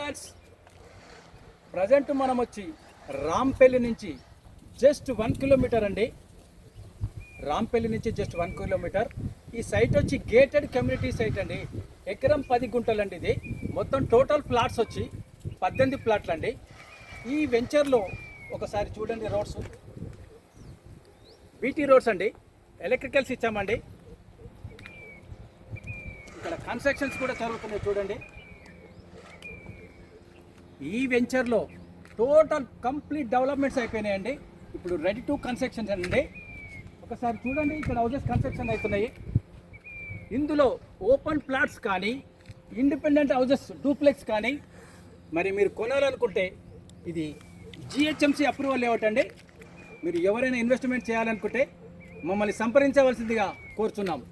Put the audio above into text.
Friends, present మనం వచ్చి రాంపల్లి నుంచి జస్ట్ 1 కిలోమీటర్ అండి. రాంపల్లి నుంచి జస్ట్ 1 కిలోమీటర్. ఈ సైట్ వచ్చి గేటెడ్ కమ్యూనిటీ సైట్ అండి. ఎకరం 10 గుంటలు అండి. ఇది మొత్తం టోటల్ ప్లాట్స్ వచ్చి 18 ప్లాట్లు అండి. ఈ వెంచర్లో ఒకసారి చూడండి, రోడ్స్ బీటీ రోడ్స్ అండి. ఎలక్ట్రికల్స్ ఇచ్చామండి. ఇక్కడ కన్స్ట్రక్షన్స్ కూడా జరుగుతున్నాయి చూడండి. ఈ వెంచర్లో టోటల్ కంప్లీట్ డెవలప్మెంట్స్ అయిపోయినాయండి. ఇప్పుడు రెడీ టు కన్స్ట్రక్షన్ అండి. ఒకసారి చూడండి, ఇక్కడ హౌసెస్ కన్స్ట్రక్షన్ అవుతున్నాయి. ఇందులో ఓపెన్ ప్లాట్స్ కానీ, ఇండిపెండెంట్ హౌసెస్ డూప్లెక్స్ కానీ మరి మీరు కొనాలనుకుంటే ఇది జిహెచ్ఎంసీ అప్రూవల్ లేఅవుట్ అండి. మీరు ఎవరైనా ఇన్వెస్ట్మెంట్ చేయాలనుకుంటే మమ్మల్ని సంప్రదించవలసిందిగా కోరుచున్నాము.